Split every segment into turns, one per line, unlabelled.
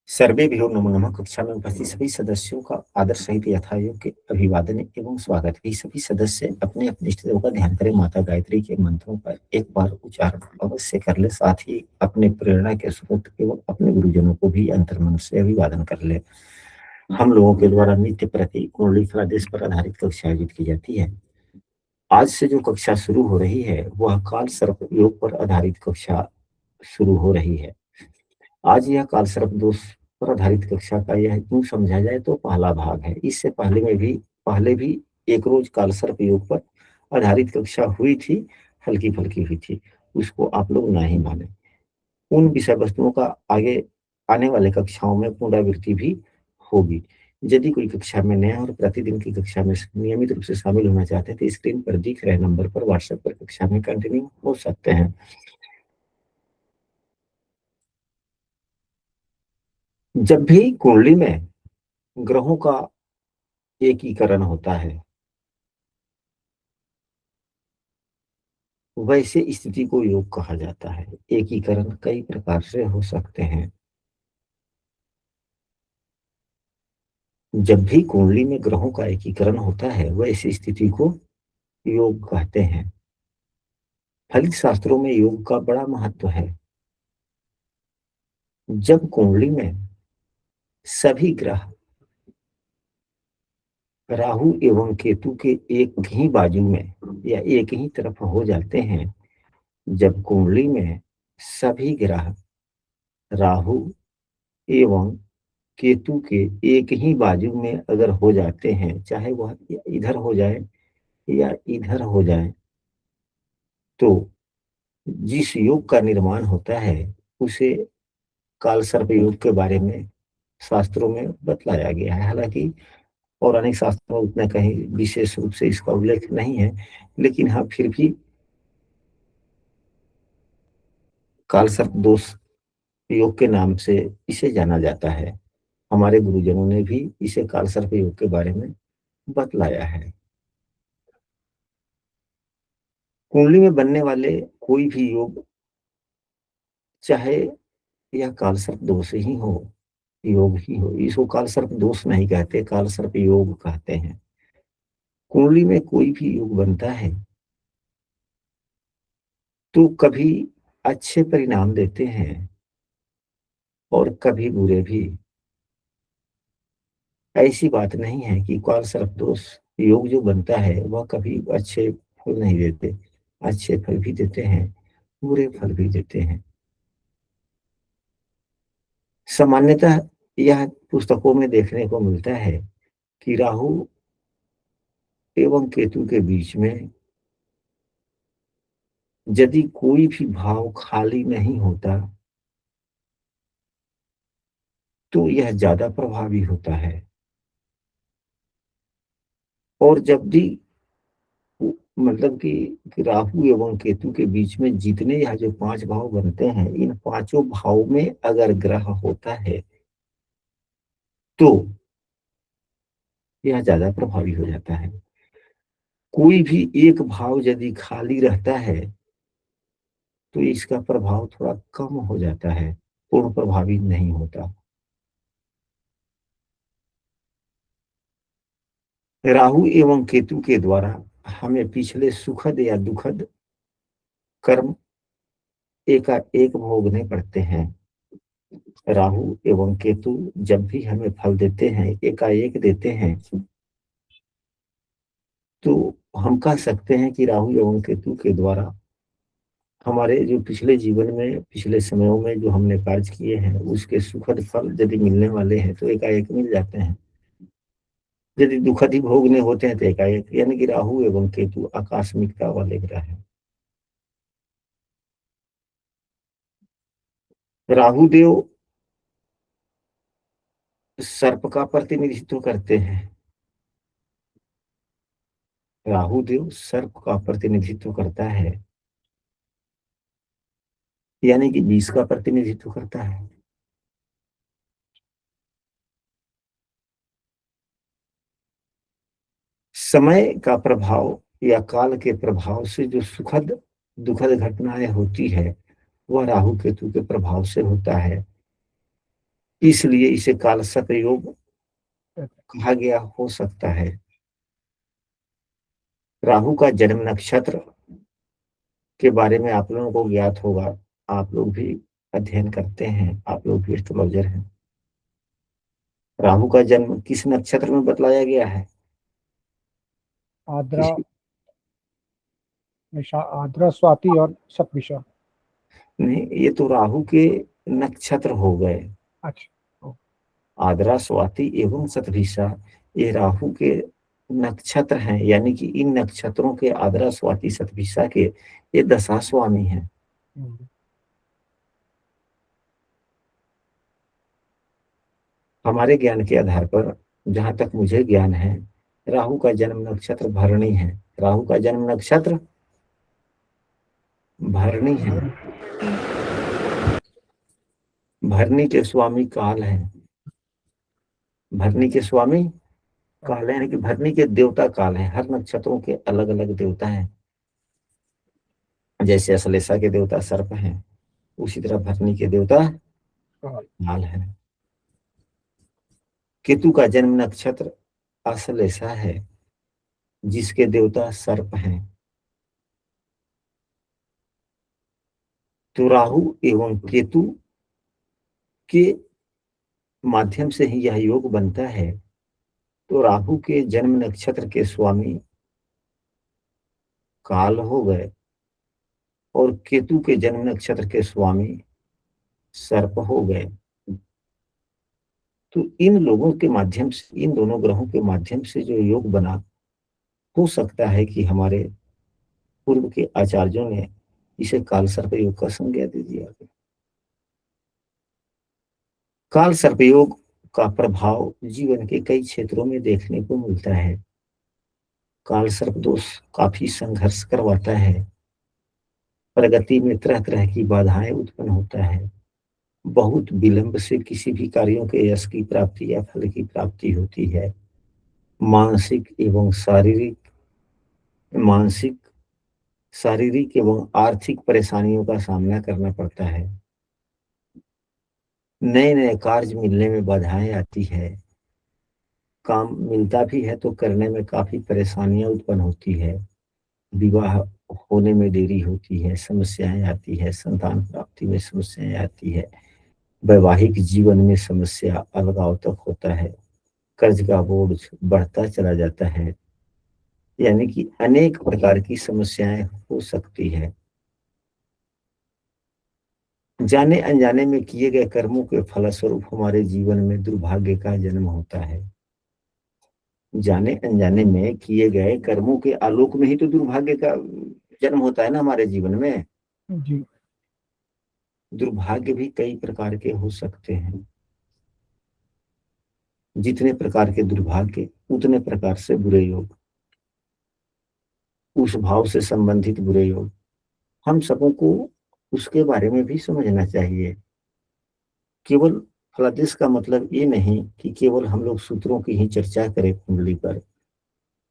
सर्वेभ्यो नमो नमः। कक्षा में उपस्थित सभी सदस्यों का आदर सहित यथायोग्य अभिवादन एवं स्वागत है। सभी सदस्य अपने अपने इष्ट देव का ध्यान करें। माता गायत्री के मंत्रों का एक बार उच्चारण अवश्य कर ले। साथ ही अपने प्रेरणा के स्रोत एवं अपने गुरुजनों को भी अंतर्मन से अभिवादन कर ले। हम लोगों के द्वारा नित्य प्रति कुंडली फलादेश पर आधारित कक्षा आयोजित की जाती है। आज से जो कक्षा शुरू हो रही है वह काल सर्प योग पर आधारित कक्षा शुरू हो रही है। आज यह कालसर्प दोष पर आधारित कक्षा का यह यूं समझा जाए तो पहला भाग है। इससे पहले भी एक रोज कालसर्प योग पर आधारित कक्षा हुई थी, हल्की फुल्की हुई थी। उसको आप लोग ना ही माने। उन विषय वस्तुओं का आगे आने वाले कक्षाओं में पुनरावृत्ति भी होगी। यदि कोई कक्षा में नया और प्रतिदिन की कक्षा में नियमित रूप से शामिल होना चाहते हैं तो स्क्रीन पर दिख रहे नंबर पर व्हाट्सएप पर कक्षा में कंटिन्यू हो सकते हैं। जब भी कुंडली में ग्रहों का एकीकरण होता है, वैसे स्थिति को योग कहा जाता है। एकीकरण कई प्रकार से हो सकते हैं। जब भी कुंडली में ग्रहों का एकीकरण होता है, वैसी स्थिति को योग कहते हैं। फलित शास्त्रों में योग का बड़ा महत्व है। जब कुंडली में सभी ग्रह राहु एवं केतु के एक ही बाजू में या एक ही तरफ हो जाते हैं, जब कुंडली में सभी ग्रह राहु एवं केतु के एक ही बाजू में अगर हो जाते हैं, चाहे वह इधर हो जाए या इधर हो जाए, तो जिस योग का निर्माण होता है उसे कालसर्प योग के बारे में शास्त्रों में बतलाया गया है। हालांकि पौराणिक शास्त्रों में उतना कहीं विशेष रूप से इसका उल्लेख नहीं है, लेकिन हाँ फिर भी कालसर्प दोष योग के नाम से इसे जाना जाता है। हमारे गुरुजनों ने भी इसे कालसर्प योग के बारे में बतलाया है। कुंडली में बनने वाले कोई भी योग, चाहे यह कालसर्प दोष ही हो, योग ही हो, इसको कालसर्प दोष नहीं कहते, कालसर्प योग कहते हैं। कुंडली में कोई भी योग बनता है तो कभी अच्छे परिणाम देते हैं और कभी बुरे भी। ऐसी बात नहीं है कि कालसर्प दोष योग जो बनता है वह कभी अच्छे फल नहीं देते। अच्छे फल भी देते हैं, बुरे फल भी देते हैं। सामान्यतः यह पुस्तकों में देखने को मिलता है कि राहु एवं केतु के बीच में यदि कोई भी भाव खाली नहीं होता तो यह ज्यादा प्रभावी होता है। और जब भी मतलब कि राहु एवं केतु के बीच में जितने यह जो पांच भाव बनते हैं, इन पांचों भाव में अगर ग्रह होता है तो यह ज्यादा प्रभावी हो जाता है। कोई भी एक भाव यदि खाली रहता है तो इसका प्रभाव थोड़ा कम हो जाता है, पूर्ण प्रभावी नहीं होता। राहु एवं केतु के द्वारा हमें पिछले सुखद या दुखद कर्म एकाएक भोगने पड़ते हैं। राहु एवं केतु जब भी हमें फल देते हैं, एकाएक देते हैं, तो हम कह सकते हैं कि राहु एवं केतु के द्वारा हमारे जो पिछले जीवन में, पिछले समयों में जो हमने कार्य किए हैं उसके सुखद फल यदि मिलने वाले हैं तो एकाएक मिल जाते हैं। यदि दुखद ही भोगने होते हैं तो एकाएक, यानी कि राहु एवं केतु आकस्मिकता वाले ग्रह हैं। राहु देव सर्प का प्रतिनिधित्व करते हैं। राहु देव सर्प का प्रतिनिधित्व करता है, यानी कि विष का प्रतिनिधित्व करता है। समय का प्रभाव या काल के प्रभाव से जो सुखद दुखद घटनाएं होती है वह राहु केतु के प्रभाव से होता है। इसलिए इसे कालसर्प योग कहा गया हो सकता है। राहु का जन्म नक्षत्र के बारे में आप लोगों को ज्ञात होगा। आप लोग भी अध्ययन करते हैं, आप लोग भी एस्ट्रोलॉजर हैं। राहु का जन्म किस नक्षत्र में बतलाया गया है?
आद्रा, आद्रा, स्वाति और शतभिषा।
नहीं, ये तो राहु के नक्षत्र हो गए।
अच्छा।
आद्रा, स्वाति एवं शतभिषा ये राहु के नक्षत्र हैं, यानी कि इन नक्षत्रों के आद्रा, स्वाति, शतभिषा के ये दशा स्वामी हैं। हमारे ज्ञान के आधार पर जहां तक मुझे ज्ञान है, राहु का जन्म नक्षत्र भरणी है। राहु का जन्म नक्षत्र भरणी है। भरणी के स्वामी काल है। भरणी के स्वामी काल है, यानी कि भरणी के देवता काल है। हर नक्षत्रों के अलग अलग देवता हैं। जैसे अश्लेषा के देवता सर्प हैं, उसी तरह भरणी के देवता काल है। केतु का जन्म नक्षत्र अश्लेषा है, जिसके देवता सर्प हैं। तो राहु एवं केतु के माध्यम से ही यह योग बनता है। तो राहु के जन्म नक्षत्र के स्वामी काल हो गए और केतु के जन्म नक्षत्र के स्वामी सर्प हो गए। तो इन लोगों के माध्यम से, इन दोनों ग्रहों के माध्यम से जो योग बना, हो सकता है कि हमारे पूर्व के आचार्यों ने इसे काल सर्प योग का संज्ञा दे दिया। काल सर्प योग का प्रभाव जीवन के कई क्षेत्रों में देखने को मिलता है। काल सर्प दोष काफी संघर्ष करवाता है। प्रगति में तरह तरह की बाधाएं उत्पन्न होता है। बहुत विलंब से किसी भी कार्यों के यश की प्राप्ति या फल की प्राप्ति होती है। मानसिक, शारीरिक एवं आर्थिक परेशानियों का सामना करना पड़ता है। नए नए कार्य मिलने में बाधाएं आती है। काम मिलता भी है तो करने में काफी परेशानियां उत्पन्न होती है। विवाह होने में देरी होती है, समस्याएं आती है। संतान प्राप्ति में समस्याएं आती है। वैवाहिक जीवन में समस्या अलगाव तक होता है। कर्ज का बोझ बढ़ता चला जाता है। यानी कि अनेक प्रकार की समस्याएं हो सकती है। जाने अनजाने में किए गए कर्मों के फलस्वरूप हमारे जीवन में दुर्भाग्य का जन्म होता है। जाने अनजाने में किए गए कर्मों के आलोक में ही तो दुर्भाग्य का जन्म होता है ना हमारे जीवन में।
जी।
दुर्भाग्य भी कई प्रकार के हो सकते हैं। जितने प्रकार के दुर्भाग्य, उतने प्रकार से बुरे योग, उस भाव से संबंधित बुरे योग। हम सबों को उसके बारे में भी समझना चाहिए। केवल फलादेश का मतलब ये नहीं कि केवल हम लोग सूत्रों की ही चर्चा करें कुंडली पर।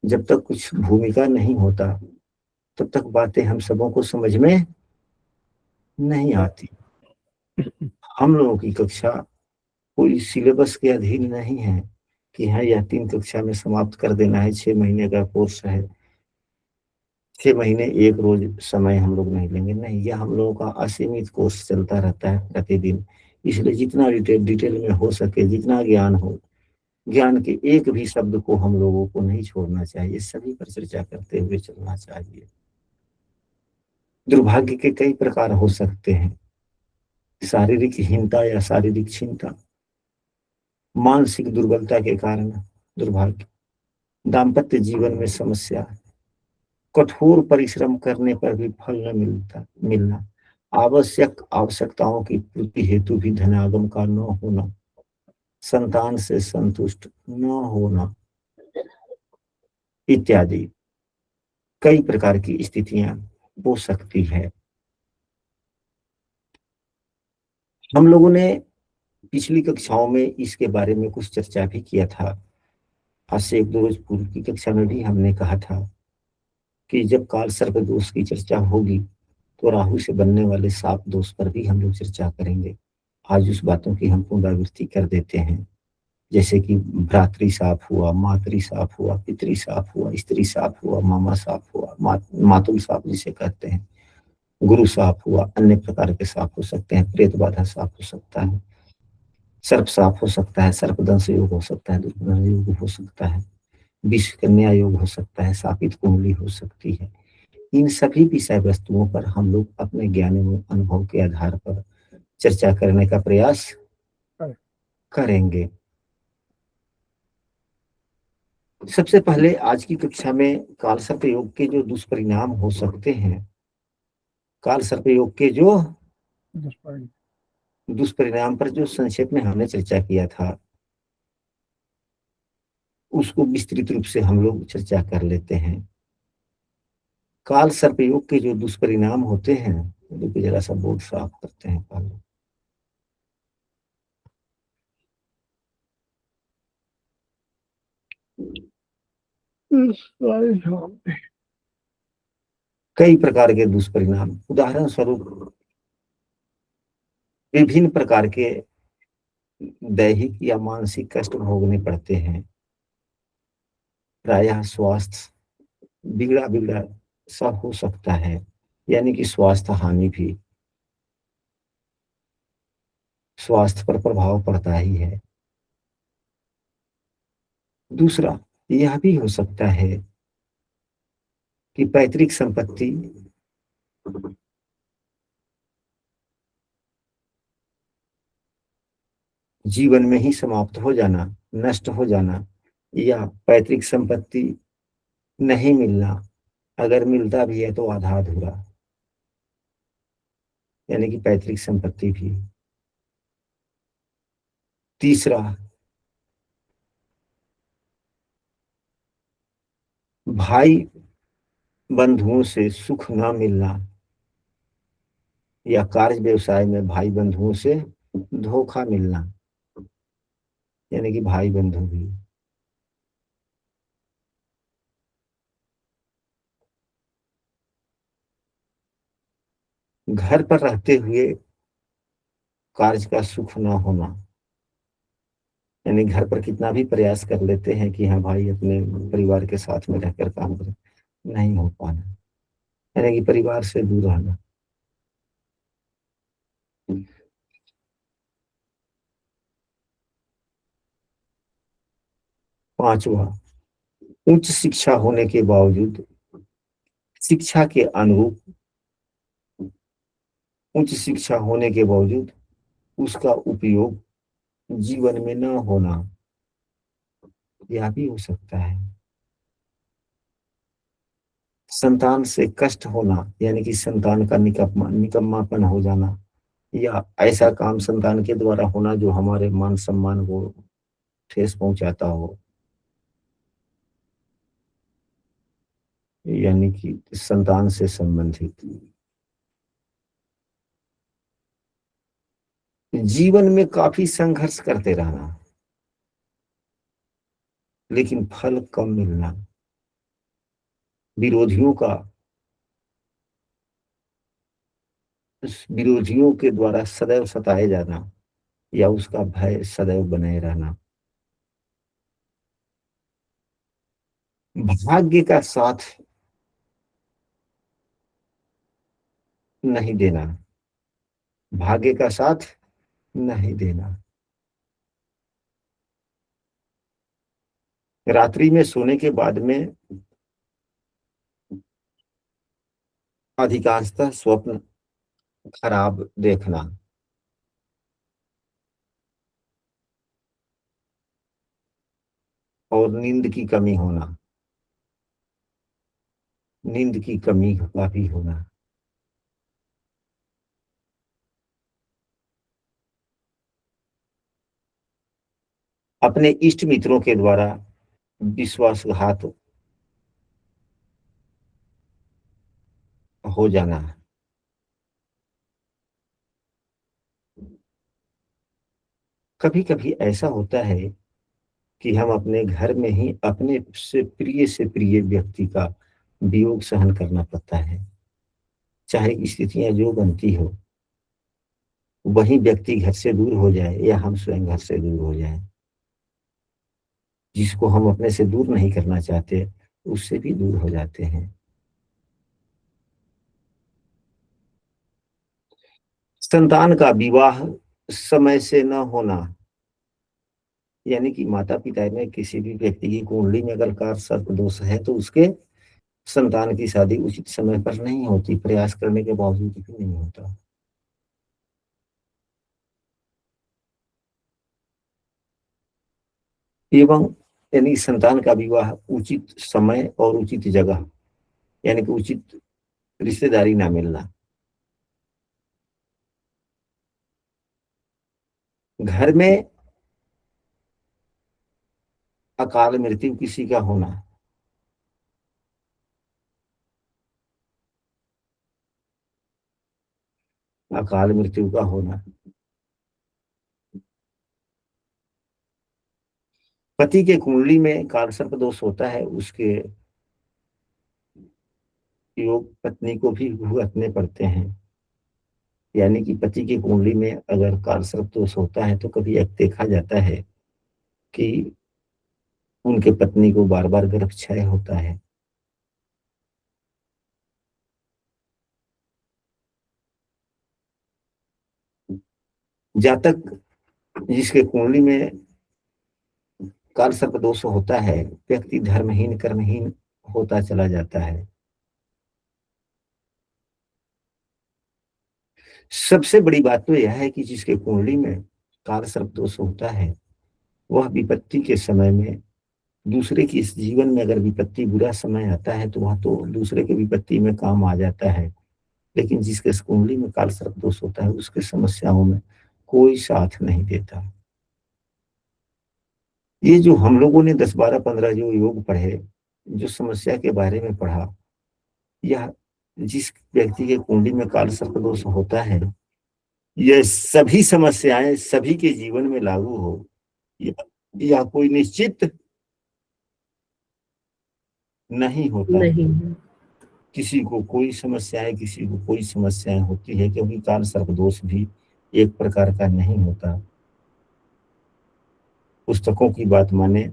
जब तक कुछ भूमिका नहीं होता, तब तक बातें हम सबों को समझ में नहीं आती। हम लोगों की कक्षा कोई सिलेबस के अधीन नहीं है कि हाँ, यह 3 कक्षा में समाप्त कर देना है। 6 महीने का कोर्स है, 6 महीने एक रोज समय हम लोग नहीं लेंगे। नहीं, यह हम लोगों का असीमित कोर्स चलता रहता है प्रतिदिन। इसलिए जितना डिटेल में हो सके, जितना ज्ञान हो, ज्ञान के एक भी शब्द को हम लोगों को नहीं छोड़ना चाहिए। सभी पर चर्चा करते हुए चलना चाहिए। दुर्भाग्य के कई प्रकार हो सकते हैं। शारीरिक हीनता या शारीरिक चिंता, मानसिक दुर्बलता के कारण दुर्भाग्य, दाम्पत्य जीवन में समस्या, कठोर परिश्रम करने पर भी फल न मिलना, आवश्यक आवश्यकताओं की पूर्ति हेतु भी धनागम का न होना, संतान से संतुष्ट न होना इत्यादि कई प्रकार की स्थितियां हो सकती है। हम लोगों ने पिछली कक्षाओं में इसके बारे में कुछ चर्चा भी किया था। आज से 1-2 रोज पूर्व की कक्षा में भी हमने कहा था कि जब काल सर्प दोष की चर्चा होगी तो राहु से बनने वाले 7 दोष पर भी हम लोग चर्चा करेंगे। आज उस बातों की हम पुनरावृत्ति कर देते हैं, जैसे कि भ्रातृ साफ हुआ, मातृ साफ हुआ, पितृ साफ हुआ, स्त्री साफ हुआ, मामा साफ हुआ, मातुल साफ जिसे कहते हैं, गुरु साफ हुआ, अन्य प्रकार के साफ हो सकते हैं, प्रेत बाधा साफ हो सकता है, सर्प साफ हो सकता है, सर्पदंश योग हो सकता है, दुर्गुण योग हो सकता है, विष कन्या योग हो सकता है, शापित कुंडली हो सकती है। इन सभी विषय वस्तुओं पर हम लोग अपने ज्ञान एवं अनुभव के आधार पर चर्चा करने का प्रयास करेंगे। सबसे पहले आज की कक्षा में काल सर्प योग के जो दुष्परिणाम हो सकते हैं, काल सर्प योग के जो दुष्परिणाम पर जो संक्षेप में हमने चर्चा किया था, उसको विस्तृत रूप से हम लोग चर्चा कर लेते हैं। काल सर्प योग के जो दुष्परिणाम होते हैं, देखिए जरा सा बोर्ड साफ करते हैं पहले। कई प्रकार के दुष्परिणाम, उदाहरण स्वरूप विभिन्न प्रकार के दैहिक या मानसिक कष्ट भोगने पड़ते हैं। प्रायः स्वास्थ्य बिगड़ा बिगड़ा सब हो सकता है, यानी कि स्वास्थ्य हानि भी, स्वास्थ्य पर प्रभाव पड़ता ही है। दूसरा यह भी हो सकता है कि पैतृक संपत्ति जीवन में ही समाप्त हो जाना, नष्ट हो जाना, या पैतृक संपत्ति नहीं मिलना, अगर मिलता भी है तो आधा अधूरा, यानी कि पैतृक संपत्ति भी। तीसरा, भाई बंधुओं से सुख ना मिलना, या कार्य व्यवसाय में भाई बंधुओं से धोखा मिलना, यानी कि भाई बंधु भी। घर पर रहते हुए कार्य का सुख ना होना, यानी घर पर कितना भी प्रयास कर लेते हैं कि हाँ भाई अपने परिवार के साथ में रहकर काम करें, नहीं हो पाना, यानी कि परिवार से दूर रहना। पांचवा, उच्च शिक्षा होने के बावजूद शिक्षा के अनुरूप उच्च शिक्षा होने के बावजूद उसका उपयोग जीवन में न होना, यह भी हो सकता है। संतान से कष्ट होना, यानी कि संतान का निकम्मापन हो जाना, या ऐसा काम संतान के द्वारा होना जो हमारे मान सम्मान को ठेस पहुंचाता हो, यानी कि संतान से संबंधित। जीवन में काफी संघर्ष करते रहना लेकिन फल कम मिलना, विरोधियों का विरोधियों के द्वारा सदैव सताए जाना, या उसका भय सदैव बनाए रहना, भाग्य का साथ नहीं देना, भाग्य का साथ नहीं देना। रात्रि में सोने के बाद में अधिकांशतः स्वप्न खराब देखना, और नींद की कमी होना, नींद की कमी का भी होना। अपने इष्ट मित्रों के द्वारा विश्वासघात हो जाना, कभी कभी ऐसा होता है कि हम अपने घर में ही अपने से प्रिय व्यक्ति का वियोग सहन करना पड़ता है, चाहे स्थितियां जो बनती हो। वही व्यक्ति घर से दूर हो जाए या हम स्वयं घर से दूर हो जाए, जिसको हम अपने से दूर नहीं करना चाहते, उससे भी दूर हो जाते हैं। संतान का विवाह समय से न होना, यानी कि माता-पिता में किसी भी व्यक्ति की कुंडली में अगर कार सर्प दोष है, तो उसके संतान की शादी उचित समय पर नहीं होती, प्रयास करने के बावजूद भी नहीं होता। एवं यानी संतान का विवाह उचित समय और उचित जगह, यानी कि उचित रिश्तेदारी ना मिलना, घर में अकाल मृत्यु किसी का होना, अकाल मृत्यु का होना, पति के कुंडली में काल सर्प दोष होता है, उसके योग पत्नी को भी भुगतने पड़ते हैं। यानी कि पति की कुंडली में अगर काल सर्प दोष होता है, तो कभी देखा जाता है कि उनके पत्नी को बार बार गर्भक्षय होता है। जातक जिसके कुंडली में काल सर्प दोष होता है, व्यक्ति धर्महीन कर्महीन होता चला जाता है। सबसे बड़ी बात तो यह है कि जिसके कुंडली में काल सर्प दोष होता है, वह विपत्ति के समय में दूसरे की इस जीवन में अगर विपत्ति बुरा समय आता है, तो वह तो दूसरे के विपत्ति में काम आ जाता है। लेकिन जिसके इस कुंडली में काल सर्प दोष होता है, उसके समस्याओं में कोई साथ नहीं देता। ये जो हम लोगों ने 10, 12, 15 जो योग पढ़े, जो समस्या के बारे में पढ़ा, यह जिस व्यक्ति के कुंडली में काल सर्प दोष होता है, यह सभी समस्याएं सभी के जीवन में लागू हो, या कोई निश्चित नहीं होता।
नहीं है।
किसी को कोई समस्याएं, किसी को कोई समस्याएं होती है, क्योंकि काल सर्प दोष भी एक प्रकार का नहीं होता। पुस्तकों की बात माने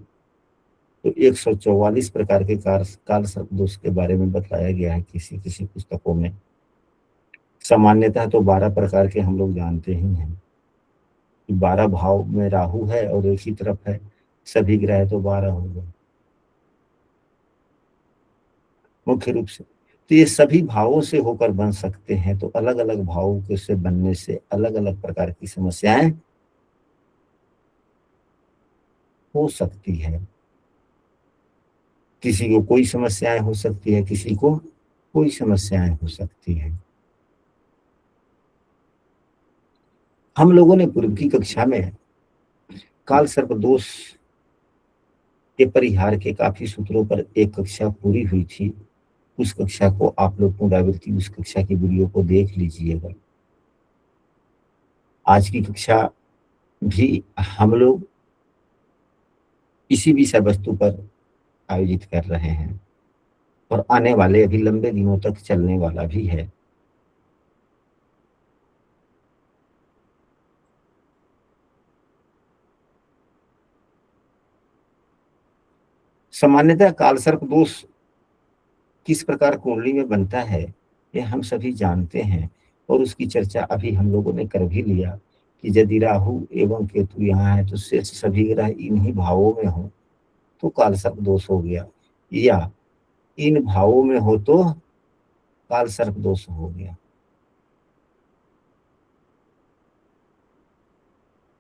तो 144 प्रकार के काल सर्प दोष के बारे में बताया गया है किसी किसी पुस्तकों में। सामान्यतः तो 12 प्रकार के हम लोग जानते ही हैं कि 12 भाव में राहु है और एक ही तरफ है, सभी ग्रह तो 12 हो गए मुख्य रूप से। तो ये सभी भावों से होकर बन सकते हैं, तो अलग अलग भावों के से बनने से अलग अलग प्रकार की समस्याएं हो सकती है। किसी को कोई समस्याएं हो सकती है, किसी को कोई समस्याएं हो सकती है। हम लोगों ने पूर्व की कक्षा में काल सर्प दोष के परिहार के काफी सूत्रों पर एक कक्षा पूरी हुई थी। उस कक्षा को आप लोग पुनरावृत्ति उस कक्षा की वीडियो को देख लीजिएगा। आज की कक्षा भी हम लोग इसी विषय वस्तु पर आयोजित कर रहे हैं और आने वाले अभी लंबे दिनों तक चलने वाला भी है। सामान्यतः काल सर्प दोष किस प्रकार कुंडली में बनता है, यह हम सभी जानते हैं और उसकी चर्चा अभी हम लोगों ने कर भी लिया कि यदि राहु एवं केतु यहाँ है, तो शेष सभी ग्रह इन्हीं भावों में हो तो काल सर्प दोष हो गया, या इन भावों में हो तो काल सर्प दोष हो गया।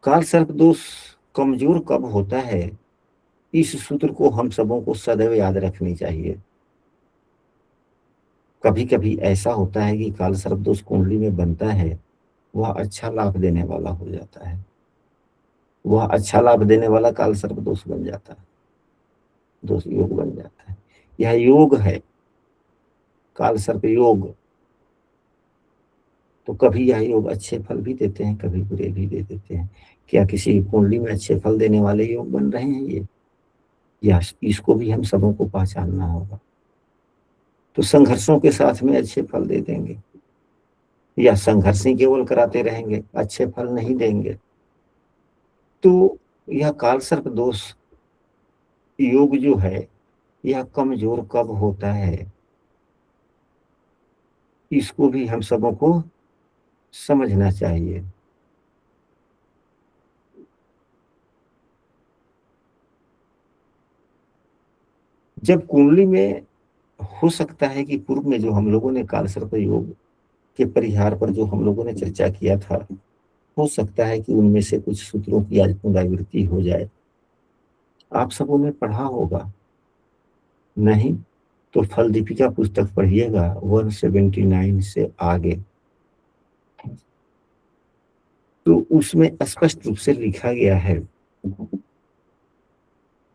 काल सर्प दोष कमजोर कब होता है, इस सूत्र को हम सबों को सदैव याद रखनी चाहिए। कभी कभी ऐसा होता है कि काल सर्प दोष कुंडली में बनता है, वह अच्छा लाभ देने वाला हो जाता है, वह अच्छा लाभ देने वाला काल सर्प दोष बन जाता है, दोष योग बन जाता है। यह योग है काल सर्प योग। तो कभी यह योग अच्छे फल भी देते हैं, कभी बुरे भी दे देते हैं। क्या किसी कुंडली में अच्छे फल देने वाले योग बन रहे हैं ये, या इसको भी हम सबों को पहचानना होगा। तो संघर्षों के साथ में अच्छे फल दे देंगे। या संघर्ष ही केवल कराते रहेंगे, अच्छे फल नहीं देंगे। तो यह काल सर्प दोष योग जो है, यह कमजोर कब होता है, इसको भी हम सबों को समझना चाहिए। जब कुंडली में हो सकता है कि पूर्व में जो हम लोगों ने काल सर्प योग के परिहार पर जो हम लोगों ने चर्चा किया था, हो सकता है कि उनमें से कुछ सूत्रों की आज पुनरावृत्ति हो जाए। आप सबों ने पढ़ा होगा, नहीं तो फल दीपिका पुस्तक पढ़िएगा 179 से आगे, तो उसमें स्पष्ट रूप से लिखा गया है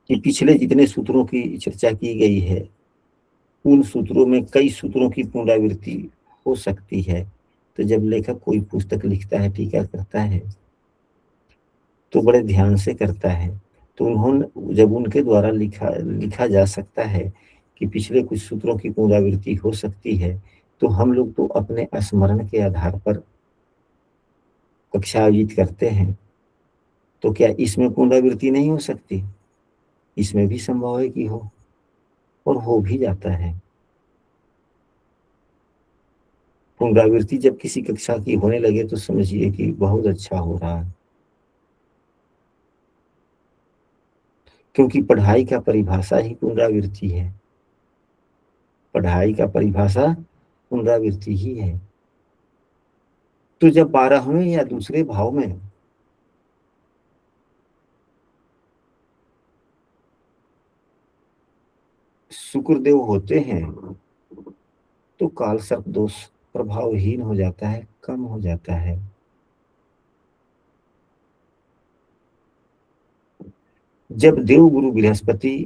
कि पिछले जितने सूत्रों की चर्चा की गई है, उन सूत्रों में कई सूत्रों की पुनरावृत्ति हो सकती है। तो जब लेखक कोई पुस्तक लिखता है, टीका करता है, तो बड़े ध्यान से करता है। तो उन्होंने जब उनके द्वारा लिखा जा सकता है कि पिछले कुछ सूत्रों की पुनरावृत्ति हो सकती है, तो हम लोग तो अपने स्मरण के आधार पर कक्षा आयोजित करते हैं। तो क्या इसमें पुनरावृत्ति नहीं हो सकती? इसमें भी संभव है कि हो, और हो भी जाता है। पुनरावृत्ति जब किसी कक्षा की होने लगे तो समझिए कि बहुत अच्छा हो रहा है, क्योंकि पढ़ाई का परिभाषा ही पुनरावृत्ति है। पढ़ाई का परिभाषा पुनरावृत्ति ही है। तो जब 12वें या दूसरे भाव में शुक्रदेव होते हैं, तो काल सर्प दोष प्रभावहीन हो जाता है, कम हो जाता है। जब देव गुरु बृहस्पति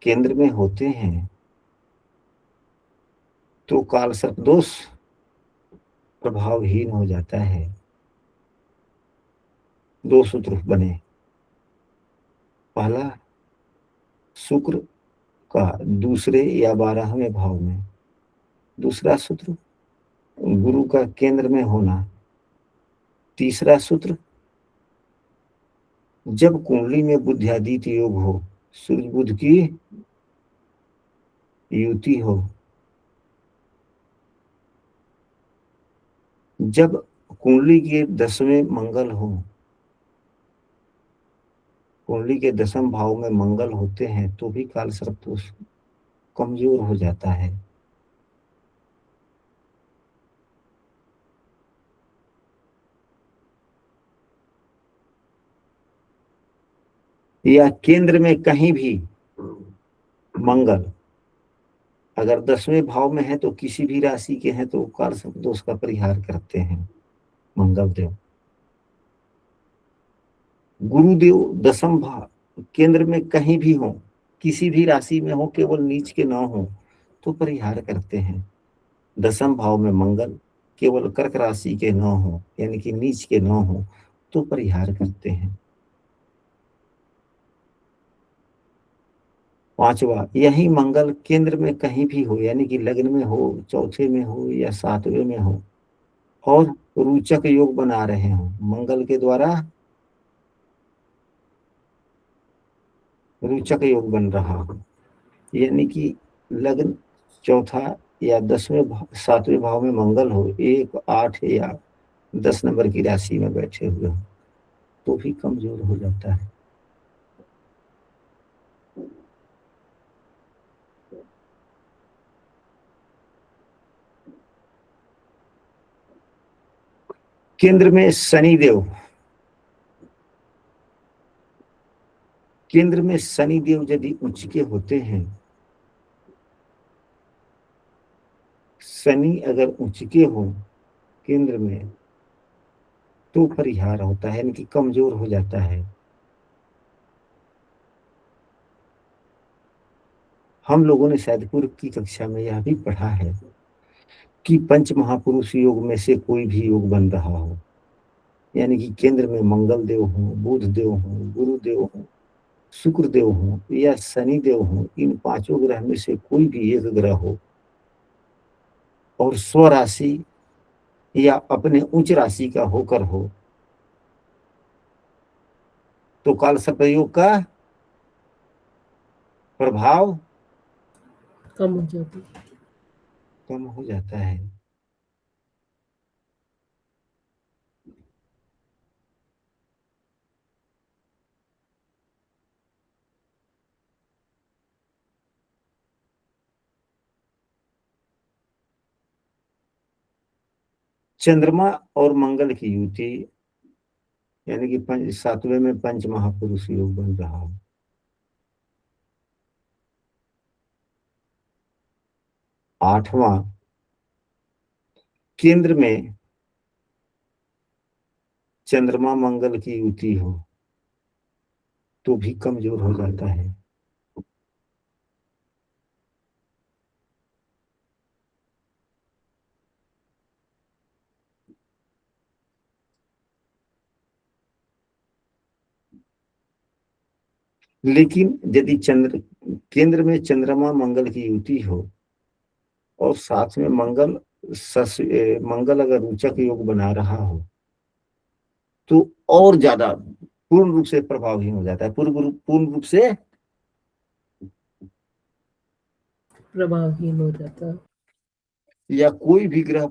केंद्र में होते हैं, तो काल सर्प दोष प्रभावहीन हो जाता है। दो सूत्र बने, पहला शुक्र का दूसरे या 12वें भाव में, दूसरा सूत्र गुरु का केंद्र में होना, तीसरा सूत्र जब कुंडली में बुद्धियादित्य योग हो, सूर्य बुध की युति हो, जब कुंडली के 10वें मंगल हो, कुंडली के 10वें भाव में मंगल होते हैं, तो भी काल सर्प दोष कमजोर हो जाता है। या केंद्र में कहीं भी मंगल अगर 10वें भाव में है, तो किसी भी राशि के हैं, तो काल सर्प दोष का परिहार करते हैं मंगल देव। गुरुदेव 10वें भाव केंद्र में कहीं भी हो, किसी भी राशि में हो, केवल नीच के ना हो, तो परिहार करते हैं। 10वें भाव में मंगल केवल कर्क राशि के न हो, यानी कि नीच के न हो, तो परिहार करते हैं। पांचवा, यही मंगल केंद्र में कहीं भी हो, यानी कि लग्न में हो, चौथे में हो या 7वें में हो, और रोचक योग बना रहे हो मंगल के द्वारा, रोचक योग बन रहा हो, यानी कि लग्न चौथा या 7वें भाव में मंगल हो, 1, 8 या 10 नंबर की राशि में बैठे हुए हो, तो भी कमजोर हो जाता है। केंद्र में शनिदेव, केंद्र में शनिदेव यदि उच्च के होते हैं, शनि अगर उच्च के हो केंद्र में, तो परिहार होता है, यानी कि कमजोर हो जाता है। हम लोगों ने शायद पूर्व की कक्षा में यह भी पढ़ा है कि पंच महापुरुष योग में से कोई भी योग बन रहा हो, यानी कि केंद्र में मंगल देव हो, बुध देव हो, गुरुदेव हो, शुक्र देव हो या शनि देव हो, इन पांचों ग्रह में से कोई भी एक ग्रह हो और स्वराशि या अपने उच्च राशि का होकर हो तो काल सर्पयोग का प्रभाव
कम हो जाती है।
कम हो जाता है। चंद्रमा और मंगल की युति यानी कि 7वें में पंच महापुरुष योग बन रहा हो। 8वां केंद्र में चंद्रमा मंगल की युति हो तो भी कमजोर हो जाता है। लेकिन यदि केंद्र में चंद्रमा मंगल की युति हो और साथ में मंगल अगर रोचक योग बना रहा हो तो और ज्यादा पूर्ण रूप से प्रभावहीन हो जाता है। पूर्ण रूप से
प्रभावहीन हो जाता है।
या कोई भी ग्रह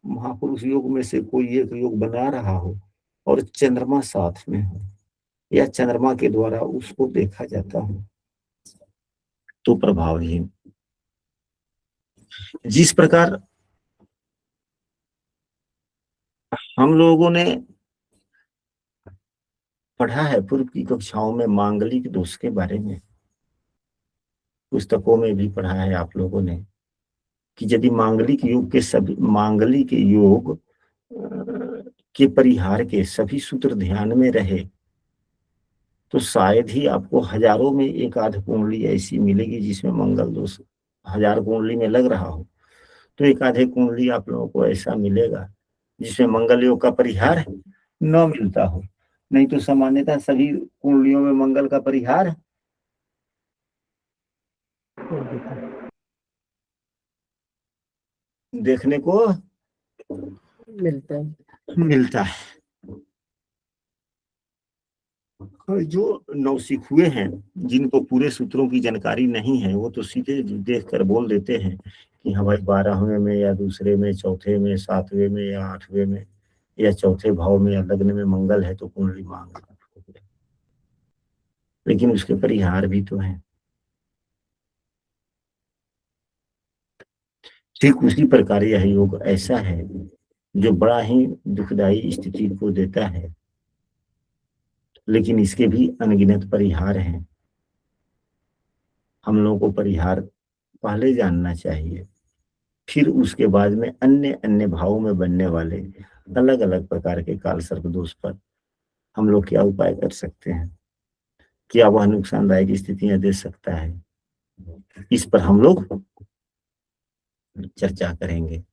महापुरुष योग में से कोई एक योग बना रहा हो और चंद्रमा साथ में हो या चंद्रमा के द्वारा उसको देखा जाता हो तो प्रभावहीन। जिस प्रकार हम लोगों ने पढ़ा है पूर्व की कक्षाओं में मांगलिक दोष के बारे में, पुस्तकों में भी पढ़ा है आप लोगों ने कि यदि मांगलिक योग के परिहार के सभी सूत्र ध्यान में रहे तो शायद ही आपको हजारों में एक आध कुंडली ऐसी मिलेगी जिसमें मंगल दोष 1000 कुंडली में लग रहा हो तो एक आधे कुंडली आप लोगों को ऐसा मिलेगा जिसमें मंगल योग का परिहार न मिलता हो। नहीं तो सामान्यतः सभी कुंडलियों में मंगल का परिहार देखने को मिलता है। जो नौसिखुए हैं जिनको पूरे सूत्रों की जानकारी नहीं है वो तो सीधे देख कर बोल देते हैं कि हाँ भाई 12वें में या दूसरे में चौथे में 7वें में या 8वें में या चौथे भाव में या लग्न में मंगल है तो कुंडली मांग। लेकिन उसके परिहार भी तो है। ठीक उसी प्रकार यह योग ऐसा है जो बड़ा ही दुखदायी स्थिति को देता है लेकिन इसके भी अनगिनत परिहार हैं। हम लोगों को परिहार पहले जानना चाहिए फिर उसके बाद में अन्य अन्य भावों में बनने वाले अलग अलग प्रकार के काल सर्प दोष पर हम लोग क्या उपाय कर सकते हैं, क्या वह नुकसानदायक स्थितियां दे सकता है, इस पर हम लोग चर्चा करेंगे।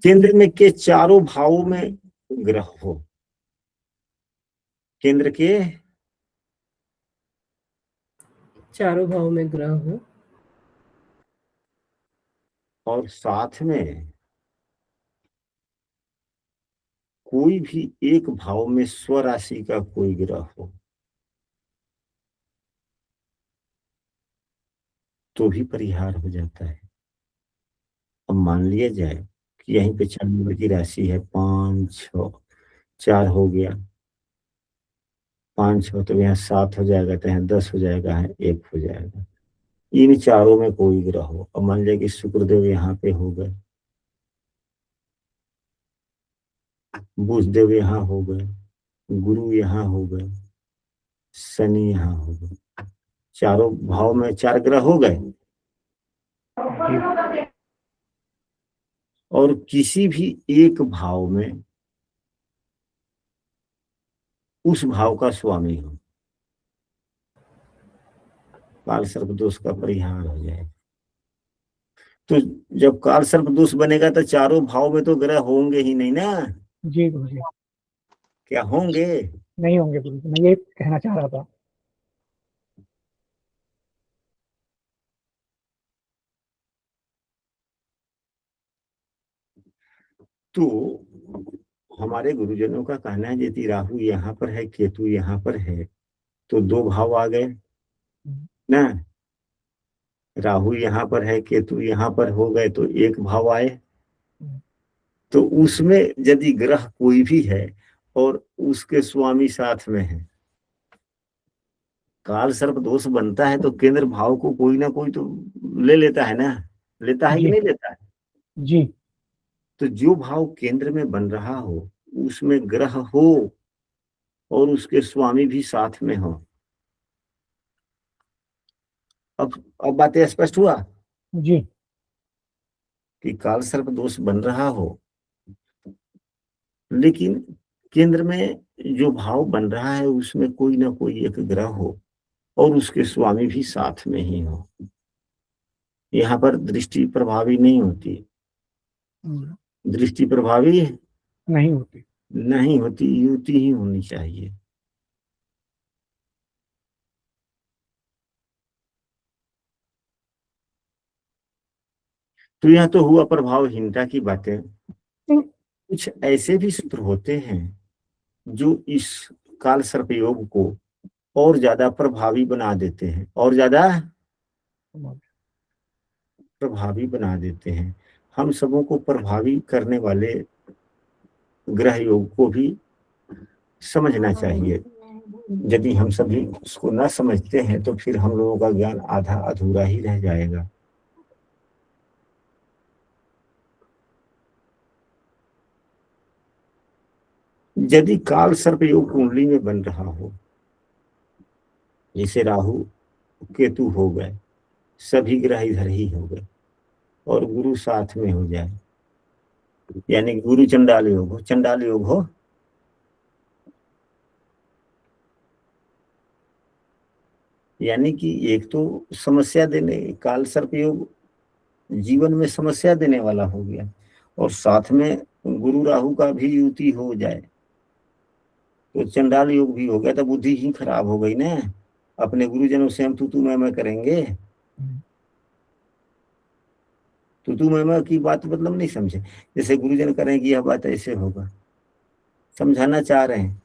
केंद्र में के चारों भावों में ग्रह हो, केंद्र के
चारों भाव में ग्रह हो
और साथ में कोई भी एक भाव में स्वराशि का कोई ग्रह हो तो भी परिहार हो जाता है। अब मान लिया जाए कि यहीं पे 4 नंबर की राशि है 5 6 4 हो गया 5 6 तो यहाँ 7 हो जाएगा तो यहाँ 10 हो जाएगा यहाँ 1 हो जाएगा। इन चारों में कोई ग्रह हो। अब मान लिया कि शुक्रदेव यहाँ पे हो गए, बुधदेव यहाँ हो गए, गुरु यहाँ हो गए, शनि यहाँ हो गए, चारों भाव में 4 ग्रह हो गए और किसी भी एक भाव में उस भाव का स्वामी हो काल सर्प दोष का परिहार हो जाए। तो जब काल सर्प दोष बनेगा तो चारों भाव में तो ग्रह होंगे ही नहीं ना,
जी गुरु जी।
क्या होंगे?
नहीं होंगे गुरु जी, मैं ये कहना चाह रहा था।
तो हमारे गुरुजनों का कहना है यदि राहु यहाँ पर है, केतु यहाँ पर है, तो दो भाव आ गए ना। राहु यहाँ पर है, केतु यहाँ पर हो गए तो एक भाव आए। तो उसमें यदि ग्रह कोई भी है और उसके स्वामी साथ में है, काल सर्प दोष बनता है तो केंद्र भाव को कोई ना कोई तो ले लेता है ना, लेता है कि
जी
नहीं लेता है?
जी
तो जो भाव केंद्र में बन रहा हो उसमें ग्रह हो और उसके स्वामी भी साथ में हो। अब बातें स्पष्ट हुआ
जी
कि काल सर्प दोष बन रहा हो, लेकिन केंद्र में जो भाव बन रहा है उसमें कोई ना कोई एक ग्रह हो और उसके स्वामी भी साथ में ही हो। यहाँ पर दृष्टि प्रभावी नहीं होती, दृष्टि प्रभावी
नहीं होती।
नहीं होती, युति ही होनी चाहिए। तो यह तो हुआ प्रभावहीनता की बातें। कुछ ऐसे भी सूत्र होते हैं जो इस काल सर्प योग को और ज्यादा प्रभावी बना देते हैं, और ज्यादा प्रभावी बना देते हैं। हम सबों को प्रभावी करने वाले ग्रह योग को भी समझना चाहिए। यदि हम सभी उसको न समझते हैं तो फिर हम लोगों का ज्ञान आधा अधूरा ही रह जाएगा। यदि काल सर्प योग कुंडली में बन रहा हो, जैसे राहु केतु हो गए, सभी ग्रह इधर ही हो गए और गुरु साथ में हो जाए, यानी गुरु चंडाल योग हो, चंडाल योग हो, यानी कि एक तो समस्या देने, काल सर्प योग जीवन में समस्या देने वाला हो गया, और साथ में गुरु राहु का भी युति हो जाए तो चंडाल योग भी हो गया, तो बुद्धि ही खराब हो गई ना। अपने गुरुजनों से हम तू मैं करेंगे, तू मैं की बात मतलब नहीं समझे। जैसे गुरुजन करें कि यह बात ऐसे होगा, समझाना चाह रहे हैं,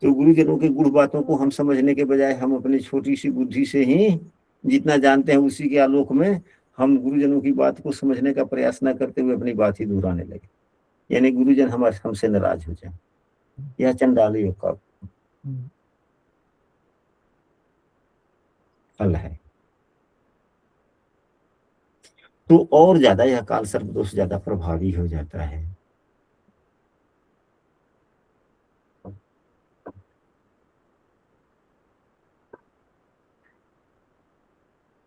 तो गुरुजनों की गुड़ बातों को हम समझने के बजाय हम अपनी छोटी सी बुद्धि से ही जितना जानते हैं उसी के आलोक में हम गुरुजनों की बात को समझने का प्रयास न करते हुए अपनी बात ही दोहराने लगे, यानी गुरुजन हमसे नाराज हो जाए। यह चंडाल योग का फल है। तो और ज्यादा यह काल सर्प दोष ज्यादा प्रभावी हो जाता है।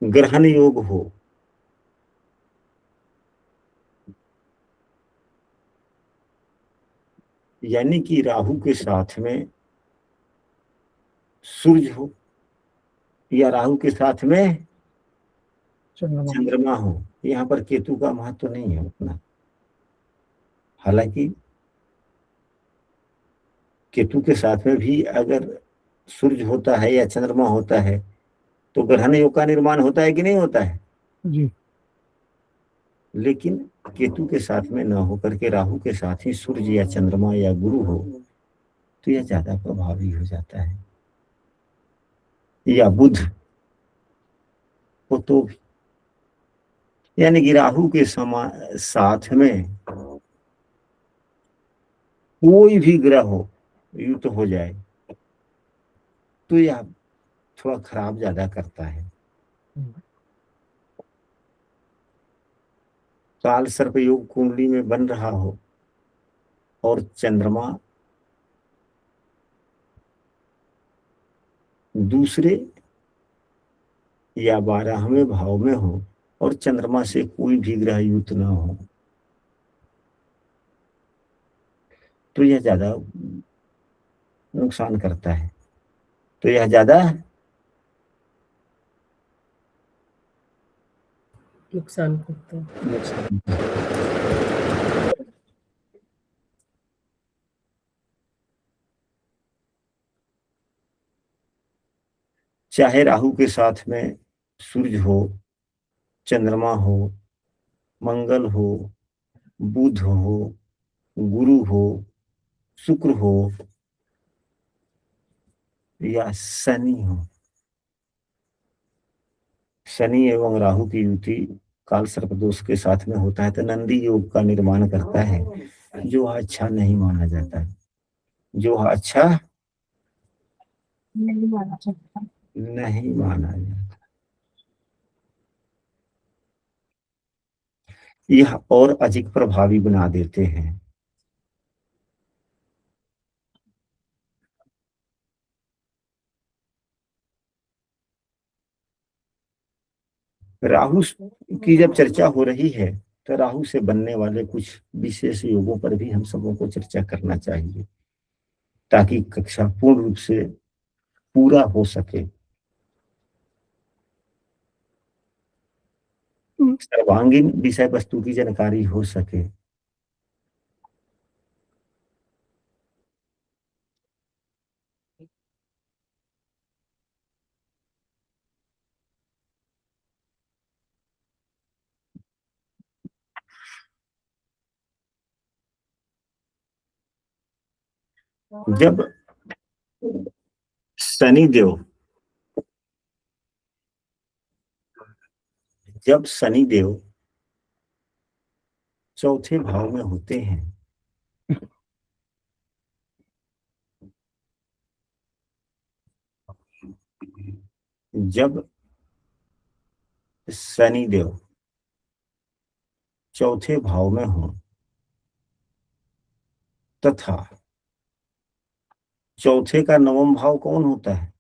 ग्रहण योग हो, यानी कि राहु के साथ में सूर्य हो या राहु के साथ में चंद्रमा हो, यहाँ पर केतु का महत्व नहीं है उतना। हालांकि केतु के साथ में भी अगर सूर्य होता है या चंद्रमा होता है तो ग्रहण योग का निर्माण होता है कि नहीं होता है?
जी
लेकिन केतु के साथ में न होकर के राहु के साथ ही सूर्य या चंद्रमा या गुरु हो तो यह ज्यादा प्रभावी हो जाता है, या बुध हो तो भी, यानी कि राहु के साथ में कोई भी ग्रह हो युक्त हो जाए तो यह थोड़ा खराब ज्यादा करता है। काल सर्प योग कुंडली में बन रहा हो और चंद्रमा दूसरे या 12वें भाव में हो और चंद्रमा से कोई भी ग्रह युक्त ना हो तो यह ज्यादा नुकसान करता है। तो यह ज्यादा
नुकसान करता है।
नुकसान। चाहे राहु के साथ में सूर्य हो, चंद्रमा हो, मंगल हो, बुध हो, गुरु हो, शुक्र हो या शनि हो। शनि एवं राहु की युति काल सर्प दोष के साथ में होता है तो नंदी योग का निर्माण करता है, जो अच्छा नहीं माना जाता है, जो अच्छा नहीं माना जाता, नहीं माना जाता। यह और अधिक प्रभावी बना देते हैं। राहु की जब चर्चा हो रही है तो राहु से बनने वाले कुछ विशेष योगों पर भी हम सबों को चर्चा करना चाहिए, ताकि कक्षा पूर्ण रूप से पूरा हो सके, सर्वांगीण विषय वस्तु की जानकारी हो सके। जब शनिदेव जब शनिदेव चौथे भाव में होते हैं जब शनिदेव चौथे भाव में हो तथा चौथे का नवम भाव कौन होता है?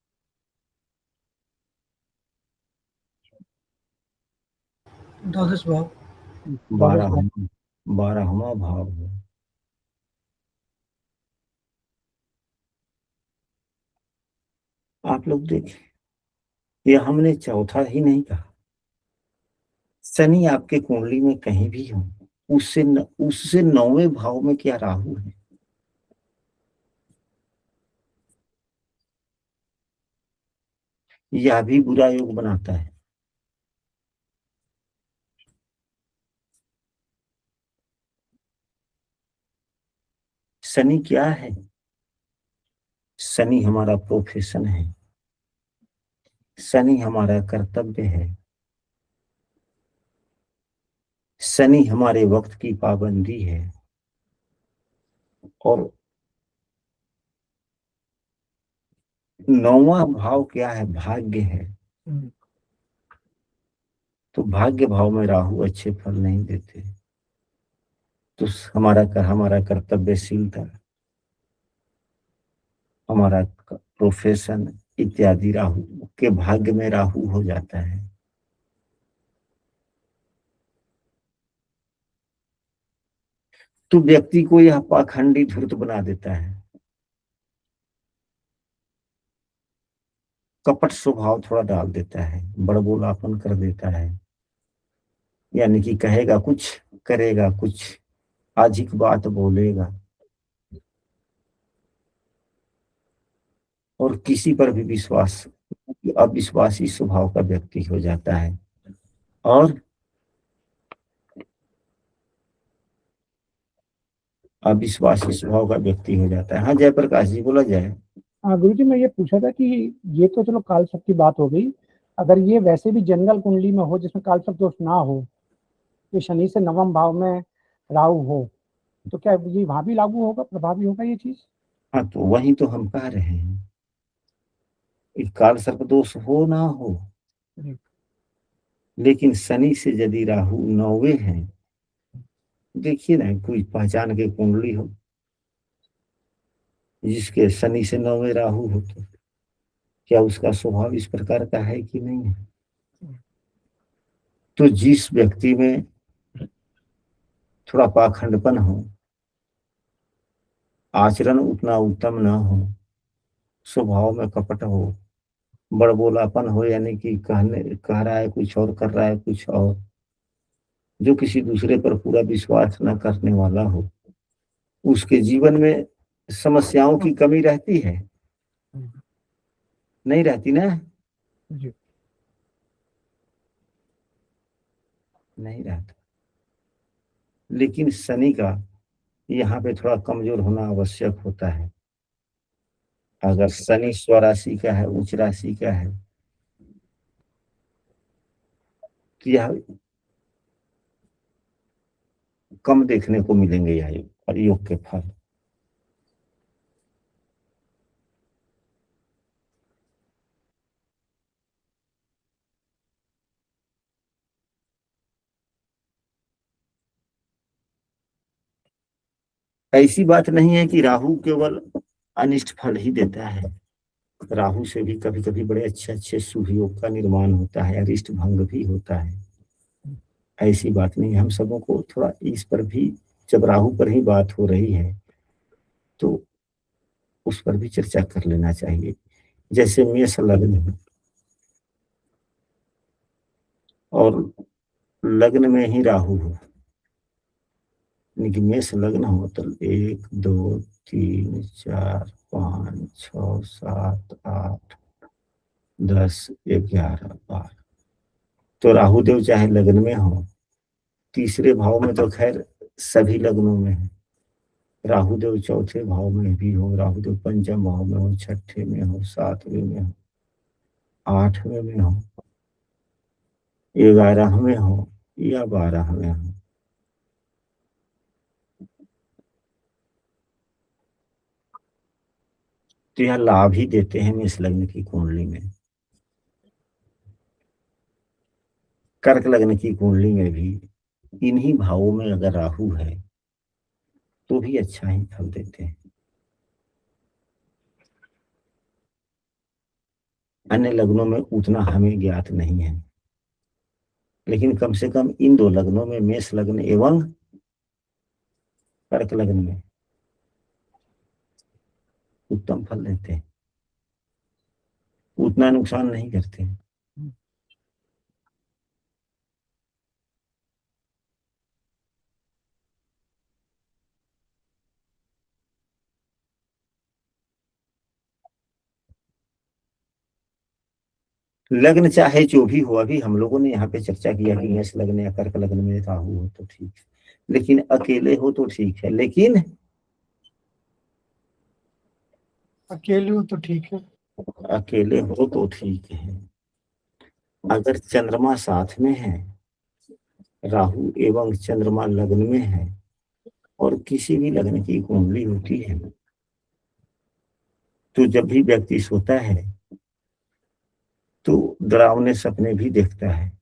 द्वादश भाव,
बारहवां भाव है। आप लोग देखें, ये हमने चौथा ही नहीं कहा। शनि आपके कुंडली में कहीं भी हो, उससे नौवें भाव में क्या राहु है, यह भी बुरा योग बनाता है। शनि क्या है? शनि हमारा प्रोफेशन है, शनि हमारा कर्तव्य है, शनि हमारे वक्त की पाबंदी है। और नौवां भाव क्या है? भाग्य है। तो भाग्य भाव में राहु अच्छे फल नहीं देते, तो हमारा कर्तव्यशीलता, हमारा प्रोफेशन इत्यादि राहु के भाग्य में राहु हो जाता है। तो व्यक्ति को यह पाखंडी धूर्त बना देता है, कपट स्वभाव थोड़ा डाल देता है, बड़बोलापन कर देता है, यानी कि कहेगा कुछ करेगा कुछ, अधिक बात बोलेगा और किसी पर भी विश्वास, अविश्वासी स्वभाव का व्यक्ति हो जाता है। और अविश्वासी स्वभाव का व्यक्ति हो जाता है। हाँ जयप्रकाश जी, बोला जाए।
हाँ गुरु जी, मैं ये पूछा था कि ये तो चलो कालसर्प की बात हो गई, अगर ये वैसे भी जनरल कुंडली में हो जिसमें कालसर्प दोष ना हो, तो शनि से नवम भाव में राहु हो, तो क्या ये वहां भी लागू होगा, प्रभावी होगा ये चीज?
हाँ तो वही तो हम कह रहे हैं, काल सर्प दोष हो ना हो, लेकिन शनि से यदि राहु नौवे हैं, देखिए ना, कोई पहचान के कुंडली हो जिसके शनि से नौवे राहु हो, तो क्या उसका स्वभाव इस प्रकार का है कि नहीं है? तो जिस व्यक्ति में थोड़ा पाखंडपन हो, आचरण उतना उत्तम न हो, स्वभाव में कपट हो, बड़बोलापन हो, यानी कि कह रहा है कुछ और कर रहा है कुछ और, जो किसी दूसरे पर पूरा विश्वास न करने वाला हो, उसके जीवन में समस्याओं की कमी रहती है? नहीं रहती ना?
जी।
नहीं रहता। लेकिन शनि का यहाँ पे थोड़ा कमजोर होना आवश्यक होता है। अगर शनि स्वराशि का है, उच्च राशि का है, तो यह कम देखने को मिलेंगे यह योग के फल। ऐसी बात नहीं है कि राहु केवल अनिष्ट फल ही देता है। राहु से भी कभी कभी बड़े अच्छे अच्छे शुभ योग का निर्माण होता है, अरिष्ट भंग भी होता है। ऐसी बात नहीं। हम सबों को थोड़ा इस पर भी, जब राहु पर ही बात हो रही है तो उस पर भी चर्चा कर लेना चाहिए। जैसे मेष लग्न है और लग्न में ही राहु हो, यानी कि मेष लग्न हो तो 1 2 3 4 5 6 7 8 10 11 12, तो राहु देव चाहे लग्न में हो, तीसरे भाव में तो खैर सभी लग्नों में है। राहु देव चौथे भाव में भी हो, राहु देव पंचम भाव में हो, छठे में हो, सातवें में हो, आठवें में हो, 11वें हो या 12वें हो, तो यह लाभ ही देते हैं मेष लग्न की कुंडली में। कर्क लग्न की कुंडली में भी इन्हीं भावों में अगर राहु है तो भी अच्छा ही फल देते हैं। अन्य लग्नों में उतना हमें ज्ञात नहीं है, लेकिन कम से कम इन दो लग्नों में, मेष लग्न एवं कर्क लग्न में, उत्तम फल देते हैं, उतना नुकसान नहीं करते हैं। लग्न चाहे जो भी हो, अभी हम लोगों ने यहाँ पे चर्चा किया कि मेष लग्न या कर्क लग्न में राहु हो तो ठीक है, लेकिन अकेले हो तो ठीक है, लेकिन
अकेले हो तो ठीक है।
अकेले हो तो ठीक है। अगर चंद्रमा साथ में है, राहु एवं चंद्रमा लग्न में है और किसी भी लग्न की कुंडली होती है, तो जब भी व्यक्ति सोता है तो डरावने सपने भी देखता है।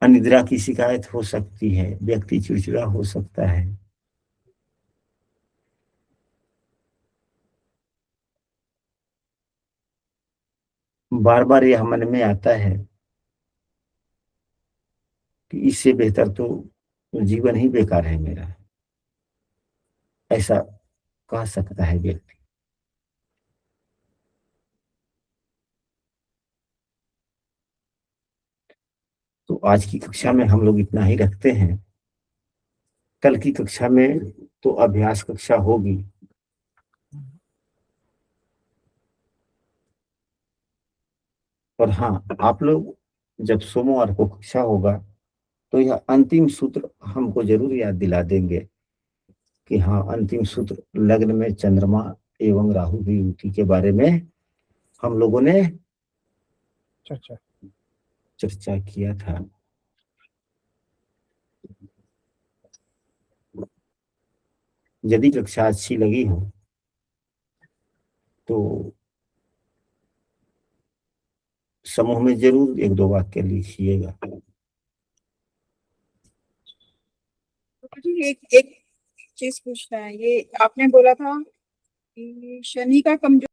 अनिद्रा की शिकायत हो सकती है, व्यक्ति चिड़चिड़ा हो सकता है। बार बार यह मन में आता है कि इससे बेहतर तो जीवन ही बेकार है मेरा, ऐसा कह सकता है व्यक्ति। तो आज की कक्षा में हम लोग इतना ही रखते हैं। कल की कक्षा में तो अभ्यास कक्षा होगी, और हाँ, आप लोग जब सोमवार को कक्षा होगा तो यह अंतिम सूत्र हमको जरूर याद दिला देंगे कि हाँ, अंतिम सूत्र लग्न में चंद्रमा एवं राहु की युति के बारे में हम लोगों ने चर्चा किया था। यदि कक्षा अच्छी लगी हो तो समूह में जरूर 1-2 वाक्य लिखिएगा।
जी एक एक चीज पूछना है, ये आपने बोला था कि शनि का कमजोर